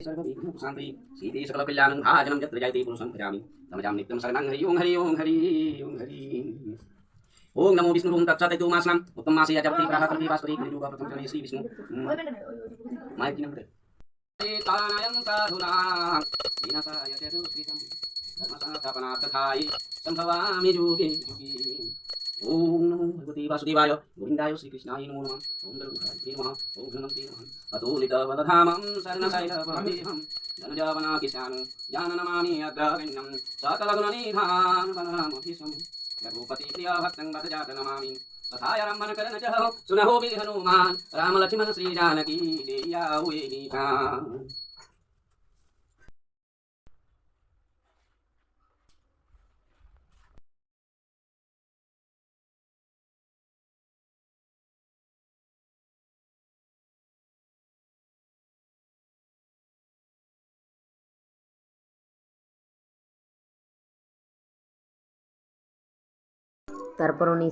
सर्वविघ्नोपशान्तये सीते सकलकल्याणं भाजनं यत्र जयते पुरुषं भजामि तमजां नित्यं शरणं हरि ओं हरि ओं हरि ओं हरि ओं नमो विष्णु ओं तत्सदितुमासनम् उत्तममासे अजपति प्रातः कल्पे भास्करे कलियुग प्रथम चरणे श्री विष्णु माइक की नंबर तानायं साधुना विनाशाय च दुष्कृतं धर्मसंस्थापनार्थाय संभवामि युगे युगे ओम नमो भगवते वासुदेवाय गोविंदाय श्रीकृष्णाय नमो नमः ओम गरुडाय नमः ओम हनुमते नमः अतुलितबलधामं शरणशैलपदेहं धनुजावनाकिशानं जाननमामि अग्रगण्यं सकलगुणनिधानं वनरामधीशं रघुपति प्रियभक्तं भजजात नमामि तथाय रामवनकरण च सुनहो वीर हनुमान राम लक्ष्मण श्री जानकी देया हुए निधान। তারপর উনি